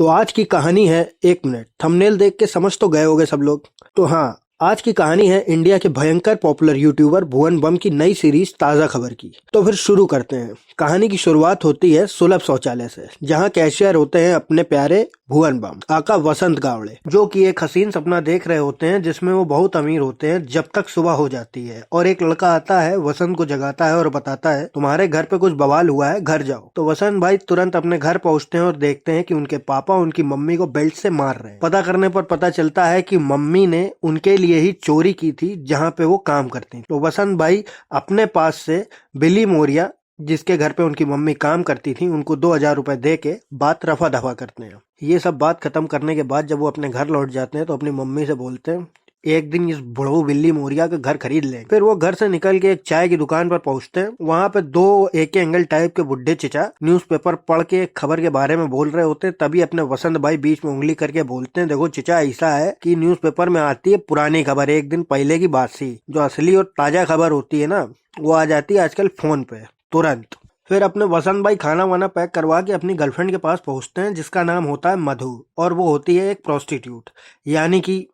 तो आज की कहानी है 1 मिनट। थंबनेल देख के समझ तो गए होंगे सब लोग। तो हाँ, आज की कहानी है इंडिया के भयंकर पॉपुलर यूट्यूबर भुवन बम की नई सीरीज ताज़ा खबर की। तो फिर शुरू करते हैं। कहानी की शुरुआत होती है सुलभ शौचालय से, जहाँ कैशियर होते हैं अपने प्यारे भुवन बम आका वसंत गावड़े, जो कि एक हसीन सपना देख रहे होते हैं जिसमें वो बहुत अमीर होते हैं जब तक सुबह हो जाती है और एक लड़का आता है, वसंत को जगाता है और बताता है तुम्हारे घर पे कुछ बवाल हुआ है, घर जाओ। तो वसंत भाई तुरंत अपने घर पहुंचते हैं और देखते हैं कि उनके पापा उनकी मम्मी को बेल्ट से मार रहे हैं। पता करने पर पता चलता है कि मम्मी ने उनके लिए ही चोरी की थी जहाँ पे वो काम करती। तो वसंत भाई अपने पास से बिली मोरिया, जिसके घर पे उनकी मम्मी काम करती थी, उनको 2,000 रुपए दे के बात रफा दफा करते हैं। ये सब बात खत्म करने के बाद जब वो अपने घर लौट जाते हैं तो अपनी मम्मी से बोलते हैं एक दिन इस बुढ़ऊ बिल्ली मोरिया का घर खरीद लें। फिर वो घर से निकल के एक चाय की दुकान पर पहुंचते हैं। वहां पे दो एक एंगल टाइप के बुढ़े चिचा न्यूज़पेपर पढ़ के एक खबर के बारे में बोल रहे होते हैं। तभी अपने वसंत भाई बीच में उंगली करके बोलते हैं देखो चिचा, ऐसा है कि न्यूज़पेपर में आती है पुरानी खबर, एक दिन पहले की बात सी। जो असली और ताजा खबर होती है ना, वो आ जाती है आजकल फोन पे तुरंत। फिर अपने वसंत भाई खाना वाना पैक करवा के अपनी गर्लफ्रेंड के पास पहुंचते हैं, जिसका नाम होता है मधु, और वो होती है एक प्रोस्टिट्यूट, यानी कि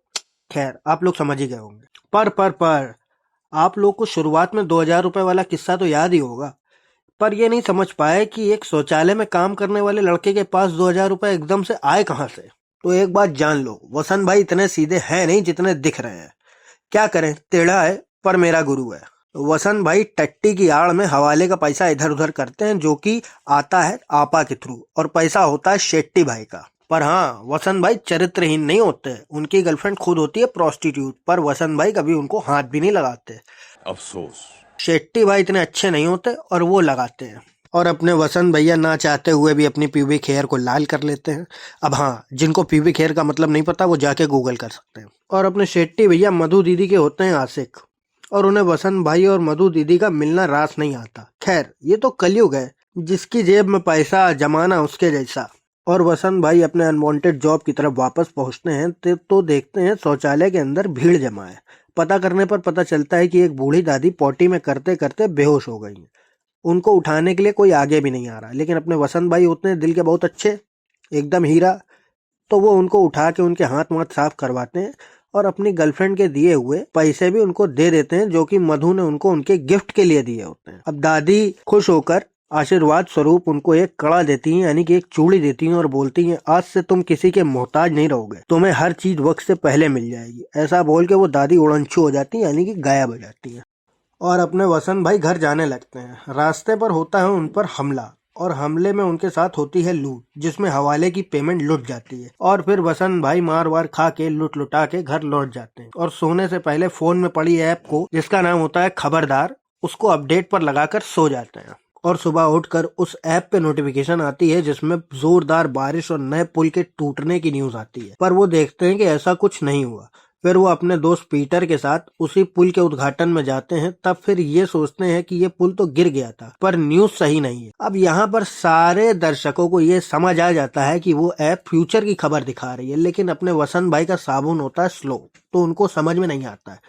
खैर आप लोग समझ ही गए होंगे। पर आप लोग को शुरुआत में 2,000 रुपए वाला किस्सा तो याद ही होगा, पर ये नहीं समझ पाए कि एक शौचालय में काम करने वाले लड़के के पास 2,000 रुपए एकदम से आए कहाँ से। तो एक बात जान लो, वसंत भाई इतने सीधे हैं नहीं जितने दिख रहे हैं। क्या करें, टेढ़ा है पर मेरा गुरु है। वसंत भाई टट्टी की आड़ में हवाले का पैसा इधर उधर करते हैं, जो कि आता है आपा के थ्रू, और पैसा होता है शेट्टी भाई का। पर हाँ, वसंत भाई चरित्रहीन नहीं होते। उनकी गर्लफ्रेंड खुद होती है प्रोस्टिट्यूट, पर वसंत भाई कभी उनको हाथ भी नहीं लगाते। अफसोस। शेट्टी भाई इतने अच्छे नहीं होते और वो लगाते हैं। और अपने वसंत भैया ना चाहते हुए भी अपनी प्यूबिक हेयर को लाल कर लेते हैं। अब हाँ, जिनको प्यूबिक हेयर का मतलब नहीं पता वो जाके गूगल कर सकते हैं। और अपने शेट्टी भैया मधु दीदी के होते हैं आशिक, और उन्हें वसंत भाई और मधु दीदी का मिलना रास नहीं आता। खैर ये तो कलयुग है, जिसकी जेब में पैसा जमाना उसके जैसा। और वसंत भाई अपने अनवांटेड जॉब की तरफ वापस पहुंचते हैं तो देखते हैं शौचालय के अंदर भीड़ जमा है। पता करने पर पता चलता है कि एक बूढ़ी दादी पॉटी में करते करते बेहोश हो गई हैं। उनको उठाने के लिए कोई आगे भी नहीं आ रहा, लेकिन अपने वसंत भाई होते हैं दिल के बहुत अच्छे, एकदम हीरा। तो वो उनको उठा के उनके हाथ वाथ साफ करवाते हैं और अपनी गर्लफ्रेंड के दिए हुए पैसे भी उनको दे देते हैं, जो कि मधु ने उनको उनके गिफ्ट के लिए दिए होते हैं। अब दादी खुश होकर आशीर्वाद स्वरूप उनको एक कड़ा देती हैं, यानी कि एक चूड़ी देती हैं, और बोलती हैं आज से तुम किसी के मोहताज नहीं रहोगे, तुम्हें हर चीज वक्त से पहले मिल जाएगी। ऐसा बोल के वो दादी उड़नछू हो जाती है, यानी कि गायब हो जाती है। और अपने वसंत भाई घर जाने लगते हैं। रास्ते पर होता है उन पर हमला, और हमले में उनके साथ होती है लूट, जिसमें हवाले की पेमेंट लुट जाती है। और फिर वसंत भाई मार वार खा के लुट लुटा के घर लौट जाते हैं, और सोने से पहले फोन में पड़ी ऐप को, जिसका नाम होता है खबरदार, उसको अपडेट पर लगाकर सो जाते हैं। और सुबह उठकर उस ऐप पे नोटिफिकेशन आती है जिसमें जोरदार बारिश और नए पुल के टूटने की न्यूज आती है, पर वो देखते हैं कि ऐसा कुछ नहीं हुआ। फिर वो अपने दोस्त पीटर के साथ उसी पुल के उद्घाटन में जाते हैं। तब फिर ये सोचते हैं कि ये पुल तो गिर गया था, पर न्यूज सही नहीं है। अब यहाँ पर सारे दर्शकों को ये समझ आ जाता है कि वो ऐप फ्यूचर की खबर दिखा रही है, लेकिन अपने वसंत भाई का साबुन होता है स्लो, तो उनको समझ में नहीं आता है।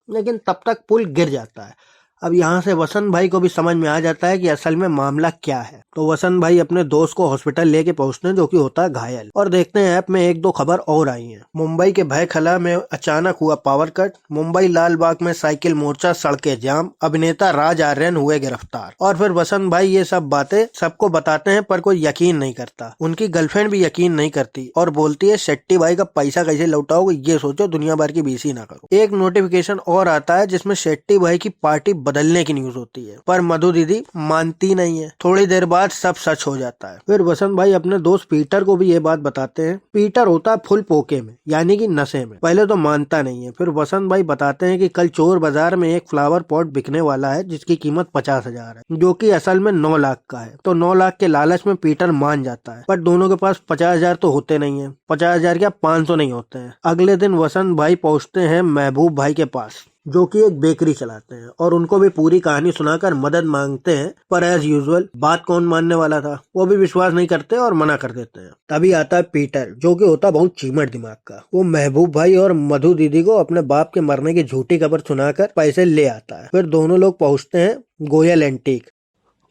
लेकिन तब तक पुल गिर जाता है। अब यहाँ से वसंत भाई को भी समझ में आ जाता है कि असल में मामला क्या है। तो वसंत भाई अपने दोस्त को हॉस्पिटल लेके पहुंचते हैं, जो कि होता है घायल। और देखते हैं ऐप में एक दो खबर और आई हैं। मुंबई के भयखला में अचानक हुआ पावर कट, मुंबई लाल बाग में साइकिल मोर्चा, सड़कें जाम, अभिनेता राज आर्यन हुए गिरफ्तार। और फिर वसंत भाई ये सब बातें सबको बताते हैं, पर कोई यकीन नहीं करता। उनकी गर्लफ्रेंड भी यकीन नहीं करती और बोलती है शेट्टी भाई का पैसा कैसे लौटाओगे, ये सोचो, दुनिया भर की बीसी ना करो। एक नोटिफिकेशन और आता है जिसमें शेट्टी भाई की पार्टी बदलने की न्यूज होती है, पर मधु दीदी मानती नहीं है। थोड़ी देर बाद सब सच हो जाता है। फिर वसंत भाई अपने दोस्त पीटर को भी ये बात बताते हैं। पीटर होता है फुल पोके में, यानी कि नशे में। पहले तो मानता नहीं है। फिर वसंत भाई बताते हैं कि कल चोर बाजार में एक फ्लावर पॉट बिकने वाला है जिसकी कीमत 50,000 है, जो कि असल में 9 लाख का है। तो 9 लाख के लालच में पीटर मान जाता है, पर दोनों के पास 50,000 तो होते नहीं है। 50,000 क्या 500 नहीं होते हैं। अगले दिन वसंत भाई पहुंचते हैं महबूब भाई के पास, जो कि एक बेकरी चलाते हैं, और उनको भी पूरी कहानी सुनाकर मदद मांगते हैं। पर एज यूजुअल बात कौन मानने वाला था, वो भी विश्वास नहीं करते और मना कर देते हैं। तभी आता है पीटर, जो कि होता बहुत चीमट दिमाग का। वो महबूब भाई और मधु दीदी को अपने बाप के मरने की झूठी खबर सुनाकर पैसे ले आता है। फिर दोनों लोग पहुंचते हैं गोयल एंटीक,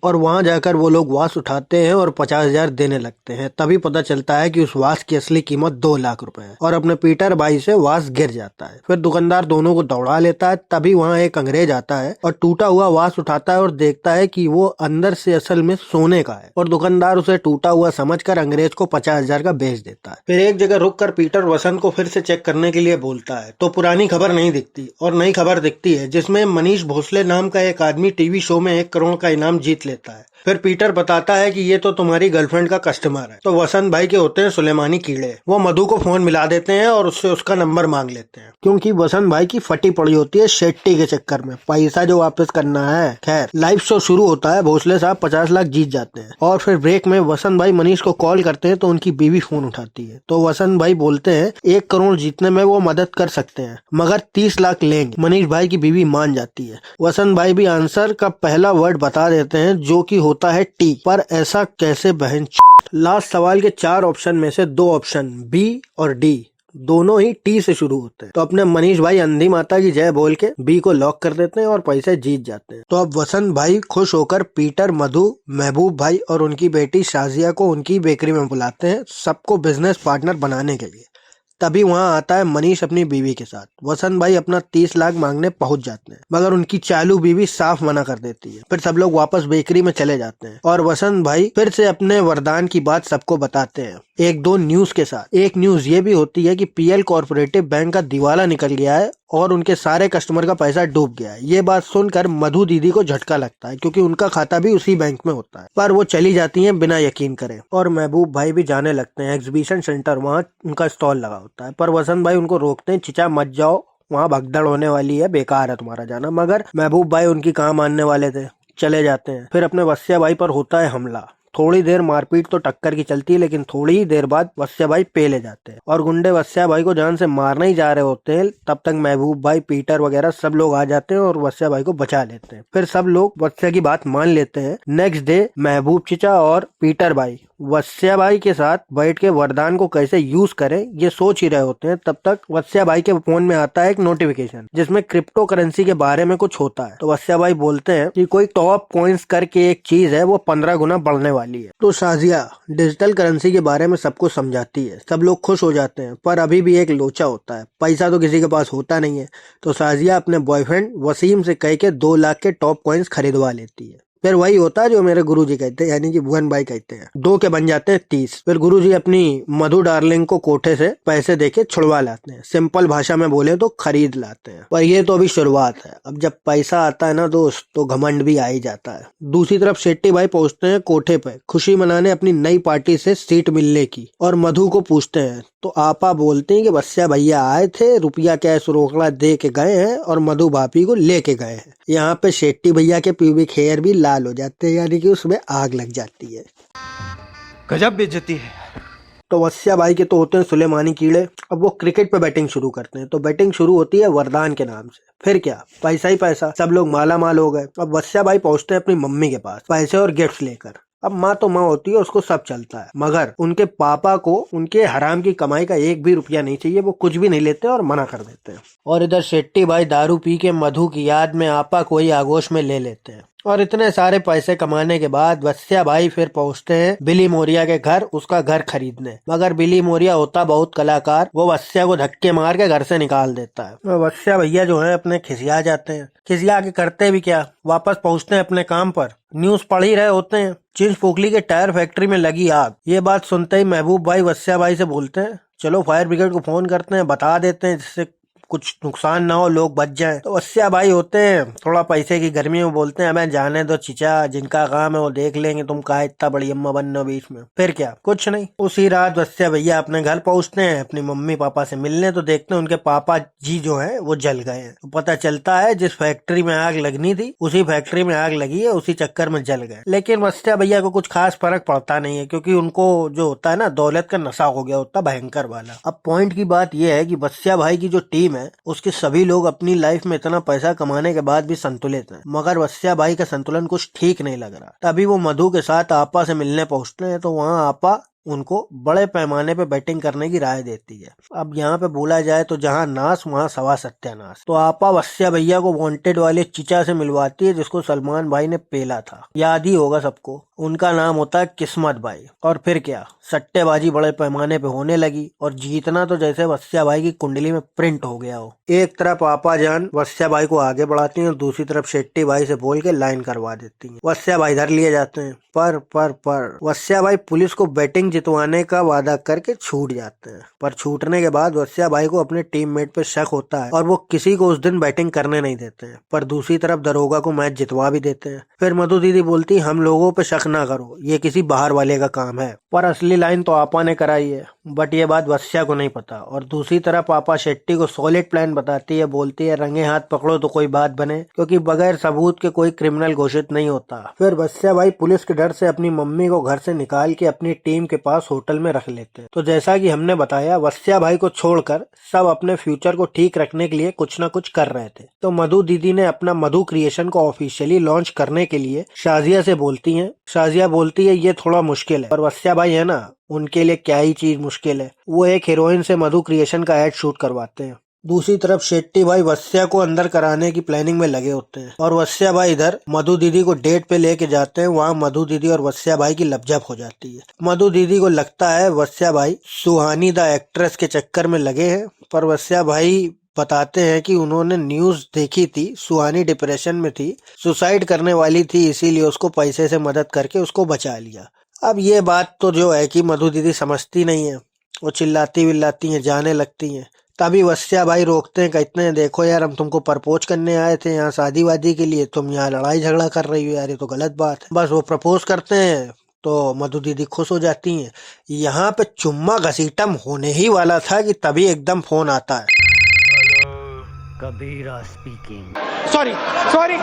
और वहां जाकर वो लोग वास उठाते हैं और 50,000 देने लगते हैं। तभी पता चलता है कि उस वास की असली कीमत 2 लाख रुपए है और अपने पीटर भाई से वास गिर जाता है। फिर दुकानदार दोनों को दौड़ा लेता है। तभी वहां एक अंग्रेज आता है और टूटा हुआ वास उठाता है और देखता है कि वो अंदर से असल में सोने का है और दुकानदार उसे टूटा हुआ समझकर अंग्रेज को 50,000 का बेच देता है। फिर एक जगह रुक कर पीटर वसंत को फिर से चेक करने के लिए बोलता है तो पुरानी खबर नहीं दिखती और नई खबर दिखती है जिसमें मनीष भोसले नाम का एक आदमी टीवी शो में 1 करोड़ का इनाम जीत लेता है। फिर पीटर बताता है कि ये तो तुम्हारी गर्लफ्रेंड का कस्टमर है। तो वसंत भाई के होते हैं सुलेमानी कीड़े। वो मधु को फोन मिला देते हैं और उससे उसका नंबर मांग लेते हैं क्योंकि वसंत भाई की फटी पड़ी होती है शेट्टी के चक्कर में, पैसा जो वापस करना है। खैर लाइव शो शुरू होता है। भोसले साहब 50 लाख जीत जाते हैं और फिर ब्रेक में वसंत भाई मनीष को कॉल करते हैं तो उनकी बीवी फोन उठाती है। तो वसंत भाई बोलते हैं 1 करोड़ जीतने में वो मदद कर सकते हैं मगर 30 लाख लेंगे। मनीष भाई की बीवी मान जाती है। वसंत भाई भी आंसर का पहला वर्ड बता देते हैं जो कि होता है टी। पर ऐसा कैसे बहन। लास्ट सवाल के 4 ऑप्शन में से 2 ऑप्शन बी और डी दोनों ही टी से शुरू होते हैं। तो अपने मनीष भाई अंधी माता की जय बोल के बी को लॉक कर देते हैं और पैसे जीत जाते हैं। तो अब वसंत भाई खुश होकर पीटर, मधु, महबूब भाई और उनकी बेटी शाजिया को उनकी बेकरी में बुलाते हैं सबको बिजनेस पार्टनर बनाने के लिए। तभी वहां आता है मनीष अपनी बीवी के साथ। वसंत भाई अपना 30 लाख मांगने पहुंच जाते हैं मगर उनकी चालू बीवी साफ मना कर देती है। फिर सब लोग वापस बेकरी में चले जाते हैं और वसंत भाई फिर से अपने वरदान की बात सबको बताते हैं 1-2 न्यूज के साथ। एक न्यूज ये भी होती है कि पीएल कोऑपरेटिव बैंक का दिवाला निकल गया है और उनके सारे कस्टमर का पैसा डूब गया है। ये बात सुनकर मधु दीदी को झटका लगता है क्योंकि उनका खाता भी उसी बैंक में होता है, पर वो चली जाती हैं बिना यकीन करे। और महबूब भाई भी जाने लगते हैं एग्जीबिशन सेंटर, वहाँ उनका स्टॉल लगा होता है। पर वसंत भाई उनको रोकते हैं, चिचा मत जाओ, वहाँ भगदड़ होने वाली है, बेकार है तुम्हारा जाना। मगर महबूब भाई उनकी कहाँ मानने वाले थे, चले जाते हैं। फिर अपने वस्या भाई पर होता है हमला। थोड़ी देर मारपीट तो टक्कर की चलती है लेकिन थोड़ी ही देर बाद वस्या भाई पेले जाते हैं और गुंडे वस्या भाई को जान से मारने ही जा रहे होते हैं। तब तक महबूब भाई, पीटर वगैरह सब लोग आ जाते हैं और वस्या भाई को बचा लेते हैं। फिर सब लोग वस्या की बात मान लेते हैं। नेक्स्ट डे महबूब चिचा और पीटर भाई वस्या भाई के साथ बैठ के वरदान को कैसे यूज करें ये सोच ही रहे होते हैं। तब तक वस्या भाई के फोन में आता है एक नोटिफिकेशन जिसमें क्रिप्टो करेंसी के बारे में कुछ होता है। तो वस्या भाई बोलते हैं कि कोई टॉप कॉइन्स करके एक चीज है, वो 15 गुना बढ़ने वाली है। तो शाजिया डिजिटल करेंसी के बारे में सबको समझाती है। सब लोग खुश हो जाते हैं पर अभी भी एक लोचा होता है, पैसा तो किसी के पास होता नहीं है। तो शाजिया अपने बॉयफ्रेंड वसीम से कह के 2 लाख के टॉप कॉइन्स खरीदवा लेती है। फिर वही होता है जो मेरे गुरुजी कहते हैं, यानी कि भुवन भाई कहते हैं, 2 के बन जाते हैं 30। फिर गुरुजी अपनी मधु डार्लिंग को कोठे से पैसे देके छुड़वा लाते हैं। सिंपल भाषा में बोले तो खरीद लाते हैं। पर ये तो अभी शुरुआत है, अब जब पैसा आता है ना दोस्त तो घमंड भी आ ही जाता है। दूसरी तरफ शेट्टी भाई पहुंचते हैं कोठे पे खुशी मनाने अपनी नई पार्टी से सीट मिलने की और मधु को पूछते हैं। तो आपा बोलते हैं कि वस्या भैया आए थे, रुपया कैश रोकड़ा दे के गए हैं और मधु भाभी को लेके गए हैं। यहाँ पे शेट्टी भैया के प्यूबिक हेयर भी लाल हो जाते हैं, यानी कि उसमें आग लग जाती है। गजब बेइज्जती है। तो वस्या भाई के तो होते हैं सुलेमानी कीड़े। अब वो क्रिकेट पे बैटिंग शुरू करते हैं। तो बैटिंग शुरू होती है वरदान के नाम से। फिर क्या, पैसा ही पैसा, सब लोग माला माल हो गए। अब वस्या भाई पहुंचते हैं अपनी मम्मी के पास पैसे और गिफ्ट लेकर। अब माँ तो माँ होती है, उसको सब चलता है, मगर उनके पापा को उनके हराम की कमाई का 1 भी रुपया नहीं चाहिए। वो कुछ भी नहीं लेते और मना कर देते हैं। और इधर शेट्टी भाई दारू पी के मधु की याद में आपा कोई आगोश में ले लेते हैं। और इतने सारे पैसे कमाने के बाद वस्या भाई फिर पहुंचते हैं बिली मोरिया के घर, उसका घर खरीदने। मगर बिली मोरिया होता बहुत कलाकार, वो वस्या को धक्के मार के घर से निकाल देता है। वस्या भैया जो है अपने खिसिया जाते हैं। खिसिया के करते भी क्या, वापस पहुंचते हैं अपने काम पर। न्यूज पढ़ ही रहे होते हैं, चिंच पोखली के टायर फैक्ट्री में लगी आग। ये बात सुनते ही महबूब भाई वस्या भाई से बोलते हैं चलो फायर ब्रिगेड को फोन करते हैं, बता देते हैं जिससे कुछ नुकसान ना हो, लोग बच जाएं। तो वस्या भाई होते हैं थोड़ा पैसे की गर्मी में बोलते हैं हमें जाने दो चिचा, जिनका काम है वो देख लेंगे, तुम कहा इतना बड़ी अम्मा बनना बीच में। फिर क्या, कुछ नहीं। उसी रात वस्या भैया अपने घर पहुंचते हैं अपनी मम्मी पापा से मिलने। तो देखते हैं उनके पापा जी जो है वो जल गए हैं। तो पता चलता है जिस फैक्ट्री में आग लगनी थी उसी फैक्ट्री में आग लगी है, उसी चक्कर में जल गए। लेकिन वस्या भैया को कुछ खास फर्क पड़ता नहीं है क्योंकि उनको जो होता है ना दौलत का नशा हो गया होता भयंकर वाला। अब पॉइंट की बात यह है कि वस्या भाई की जो टीम है उसके सभी लोग अपनी लाइफ में इतना पैसा कमाने के बाद भी संतुलित हैं, मगर वस्या भाई का संतुलन कुछ ठीक नहीं लग रहा। तभी वो मधु के साथ आपा से मिलने पहुंचते हैं। तो वहाँ आपा उनको बड़े पैमाने पे बैटिंग करने की राय देती है। अब यहाँ पे बोला जाए तो जहाँ नाश वहाँ सवा सत्यानाश। तो आपा वस्या भैया को वांटेड वाले चिचा से मिलवाती है जिसको सलमान भाई ने पेला था, याद ही होगा सबको। उनका नाम होता है किस्मत भाई। और फिर क्या, सट्टेबाजी बड़े पैमाने पे होने लगी और जीतना तो जैसे वस्या भाई की कुंडली में प्रिंट हो गया हो। एक तरफ आपा जान वस्या भाई को आगे बढ़ाती हैं और दूसरी तरफ शेट्टी भाई से बोल के लाइन करवा देती हैं। वस्या भाई धर लिए जाते हैं पर वस्या भाई पुलिस को बैटिंग जितवाने का वादा करके छूट जाते हैं। पर छूटने के बाद वस्या भाई को अपने टीममेट पे शक होता है और वो किसी को उस दिन बैटिंग करने नहीं देते हैं। पर दूसरी तरफ दरोगा को मैच जितवा भी देते हैं। फिर मधु दीदी बोलती हम लोगों पे शक ना करो, ये किसी बाहर वाले का काम है। पर असली लाइन तो आपा ने कराई है, बट ये बात वस्या को नहीं पता। और दूसरी तरफ आपा शेट्टी को सॉलिड प्लान बताती है, बोलती है रंगे हाथ पकड़ो तो कोई बात बने, क्योंकि बगैर सबूत के कोई क्रिमिनल घोषित नहीं होता। फिर वस्या भाई पुलिस के डर से अपनी मम्मी को घर से निकाल के अपनी टीम के पास होटल में रख लेते हैं। तो जैसा कि हमने बताया, वस्या भाई को छोड़कर सब अपने फ्यूचर को ठीक रखने के लिए कुछ न कुछ कर रहे थे। तो मधु दीदी ने अपना मधु क्रिएशन को ऑफिशियली लॉन्च करने के लिए शाजिया से बोलती हैं। शाजिया बोलती है ये थोड़ा मुश्किल है, और वस्या भाई है ना, उनके लिए क्या ही चीज मुश्किल है। वो एक हीरोइन से मधु क्रिएशन का एड शूट करवाते हैं। दूसरी तरफ शेट्टी भाई वस्या को अंदर कराने की प्लानिंग में लगे होते हैं और वस्या भाई इधर मधु दीदी को डेट पे लेके जाते हैं। वहाँ मधु दीदी और वस्या भाई की लपजप हो जाती है। मधु दीदी को लगता है वस्या भाई सुहानी द एक्ट्रेस के चक्कर में लगे हैं, पर वस्या भाई बताते हैं कि उन्होंने न्यूज देखी थी, सुहानी डिप्रेशन में थी, सुसाइड करने वाली थी, इसीलिए उसको पैसे से मदद करके उसको बचा लिया। अब ये बात तो जो है कि मधु दीदी समझती नहीं है, वो चिल्लाती विल्लाती हैं, जाने लगती हैं। तभी वस्या भाई रोकते हैं, कहते हैं देखो यार, हम तुमको प्रपोज करने आए थे यहाँ शादी वादी के लिए, तुम यहाँ लड़ाई झगड़ा कर रही हो यार, ये तो गलत बात है। बस वो प्रपोज करते हैं तो मधु दीदी खुश हो जाती हैं। यहाँ पे चुम्मा घसीटम होने ही वाला था कि तभी एकदम फोन आता है। Kabira speaking. Sorry sorry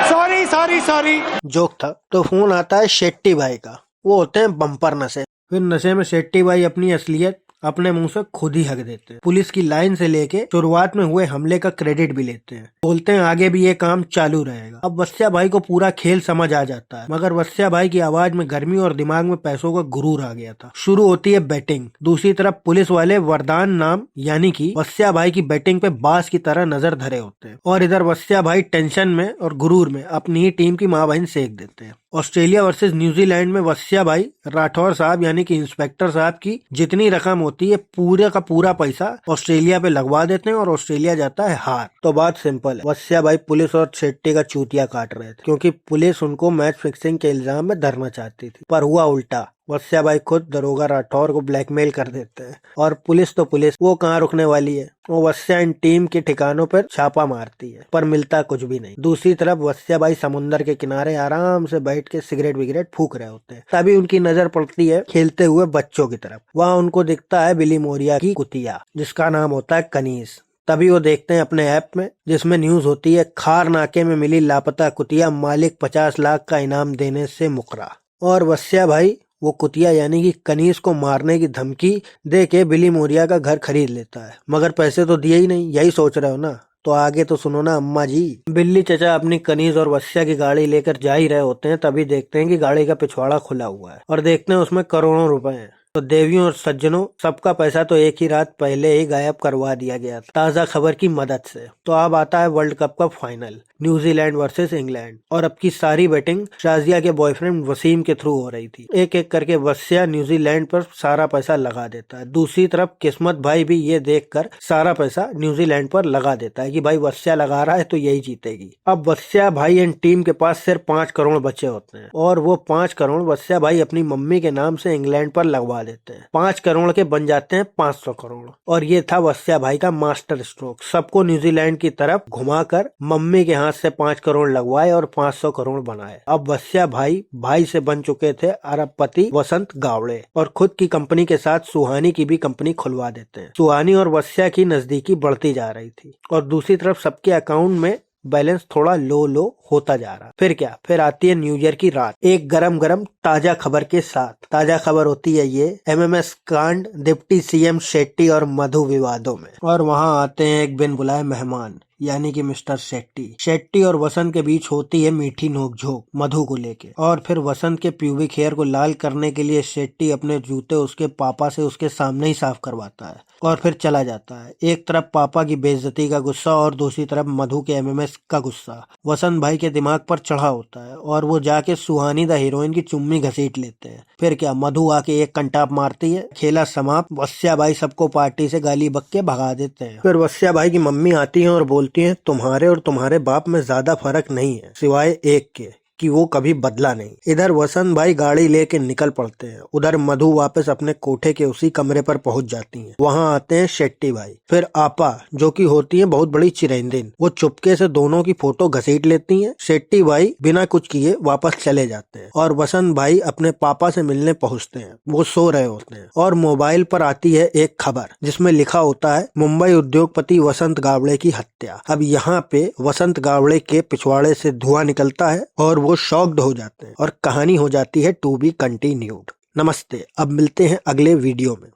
sorry sorry sorry joke था। तो फोन आता है शेट्टी भाई का, वो होते हैं बम्पर नशे। फिर नशे में शेट्टी भाई अपनी असलियत अपने मुंह से खुद ही हक देते हैं। पुलिस की लाइन से लेके शुरुआत में हुए हमले का क्रेडिट भी लेते हैं, बोलते हैं आगे भी ये काम चालू रहेगा। अब वस्या भाई को पूरा खेल समझ आ जाता है, मगर वस्या भाई की आवाज में गर्मी और दिमाग में पैसों का गुरूर आ गया था। शुरू होती है बैटिंग। दूसरी तरफ पुलिस वाले वरदान नाम यानी कि वस्या भाई की बैटिंग पे बास की तरह नजर धरे होते हैं, और इधर वस्या भाई टेंशन में और गुरूर में अपनी ही टीम की माँ बहन सेक देते हैं। ऑस्ट्रेलिया वर्सेस न्यूजीलैंड में वस्या भाई राठौर साहब यानी कि इंस्पेक्टर साहब की जितनी रकम होती है पूरे का पूरा पैसा ऑस्ट्रेलिया पे लगवा देते हैं और ऑस्ट्रेलिया जाता है हार। तो बात सिंपल है, वस्या भाई पुलिस और शेट्टी का चूतिया काट रहे थे, क्योंकि पुलिस उनको मैच फिक्सिंग के इल्जाम में धरना चाहती थी। पर हुआ उल्टा, वस्या भाई खुद दरोगा राठौर को ब्लैकमेल कर देते हैं, और पुलिस तो पुलिस, वो कहाँ रुकने वाली है, वो वस्या इन टीम के ठिकानों पर छापा मारती है, पर मिलता कुछ भी नहीं। दूसरी तरफ वस्या भाई समुंदर के किनारे आराम से बैठ के सिगरेट विगरेट फूक रहे होते हैं। तभी उनकी नजर पड़ती है खेलते हुए बच्चों की तरफ। वहाँ उनको दिखता है बिली मोरिया की कुतिया, जिसका नाम होता है कनीज। तभी वो देखते हैं अपने ऐप में, जिसमें न्यूज होती है खार नाके में मिली लापता कुतिया, मालिक 50 लाख का इनाम देने से मुकरा। और वस्या भाई वो कुतिया यानी कि कनीज को मारने की धमकी दे के बिली मोरिया का घर खरीद लेता है, मगर पैसे तो दिए ही नहीं। यही सोच रहे हो ना, तो आगे तो सुनो ना अम्मा जी। बिल्ली चचा अपनी कनीज और वस्या की गाड़ी लेकर जा ही रहे होते हैं, तभी देखते हैं कि गाड़ी का पिछवाड़ा खुला हुआ है और देखते हैं उसमें करोड़ों रुपए हैं। तो देवियों और सज्जनों, सबका पैसा तो एक ही रात पहले ही गायब करवा दिया गया था ताजा खबर की मदद से। तो अब आता है वर्ल्ड कप का फाइनल, न्यूजीलैंड वर्सेस इंग्लैंड, और अब की सारी बैटिंग शाजिया के बॉयफ्रेंड वसीम के थ्रू हो रही थी। एक एक करके वस्या न्यूजीलैंड पर सारा पैसा लगा देता है। दूसरी तरफ किस्मत भाई भी ये देखकर सारा पैसा न्यूजीलैंड पर लगा देता है कि भाई वस्या लगा रहा है तो यही जीतेगी। अब वस्या भाई एंड टीम के पास सिर्फ 5 करोड़ बचे होते हैं, और वो 5 करोड़ वस्या भाई अपनी मम्मी के नाम से इंग्लैंड पर लगवा देते हैं। 5 करोड़ के बन जाते हैं 500 करोड़। और ये था वस्या भाई का मास्टर स्ट्रोक, सबको न्यूजीलैंड की तरफ घुमाकर मम्मी के हाथ से 5 करोड़ लगवाए और 500 करोड़ बनाए। अब वस्या भाई से बन चुके थे अरबपति वसंत गावड़े, और खुद की कंपनी के साथ सुहानी की भी कंपनी खुलवा देते हैं। सुहानी और वस्या की नजदीकी बढ़ती जा रही थी, और दूसरी तरफ सबके अकाउंट में बैलेंस थोड़ा लो होता जा रहा। फिर क्या, फिर आती है न्यू ईयर की रात, एक गरम ताजा खबर के साथ। ताजा खबर होती है ये MMS कांड, डिप्टी CM शेट्टी और मधु विवादों में। और वहाँ आते हैं एक बिन बुलाए मेहमान, यानी कि मिस्टर शेट्टी। शेट्टी और वसंत के बीच होती है मीठी नोकझोंक मधु को लेके, और फिर वसंत के प्यूबिक हेयर को लाल करने के लिए शेट्टी अपने जूते उसके पापा से उसके सामने ही साफ करवाता है और फिर चला जाता है। एक तरफ पापा की बेइज्जती का गुस्सा और दूसरी तरफ मधु के एमएमएस का गुस्सा वसंत भाई के दिमाग पर चढ़ा होता है और वो जाके सुहानी द हीरोइन की चुम्मी घसीट लेते हैं। फिर क्या, मधु आके एक कंटाप मारती है, खेला समाप्त। वस्या भाई सबको पार्टी से गाली बक के भगा देते हैं। फिर वस्या भाई की मम्मी आती है और बोलती है, तुम्हारे और तुम्हारे बाप में ज्यादा फर्क नहीं है सिवाय एक के कि वो कभी बदला नहीं। इधर वसंत भाई गाड़ी लेके निकल पड़ते हैं, उधर मधु वापस अपने कोठे के उसी कमरे पर पहुंच जाती हैं। वहां आते हैं शेट्टी भाई, फिर आपा जो कि होती है बहुत बड़ी चिरंदिन। वो चुपके से दोनों की फोटो घसीट लेती हैं। शेट्टी भाई बिना कुछ किए वापस चले जाते हैं और वसंत भाई अपने पापा से मिलने पहुंचते हैं। वो सो रहे होते हैं और मोबाइल पर आती है एक खबर जिसमें लिखा होता है, मुंबई उद्योगपति वसंत गावड़े की हत्या। अब यहाँ पे वसंत गावड़े के पिछवाड़े से धुआं निकलता है और वो शॉक्ड हो जाते हैं और कहानी हो जाती है टू बी कंटिन्यूड। नमस्ते, अब मिलते हैं अगले वीडियो में।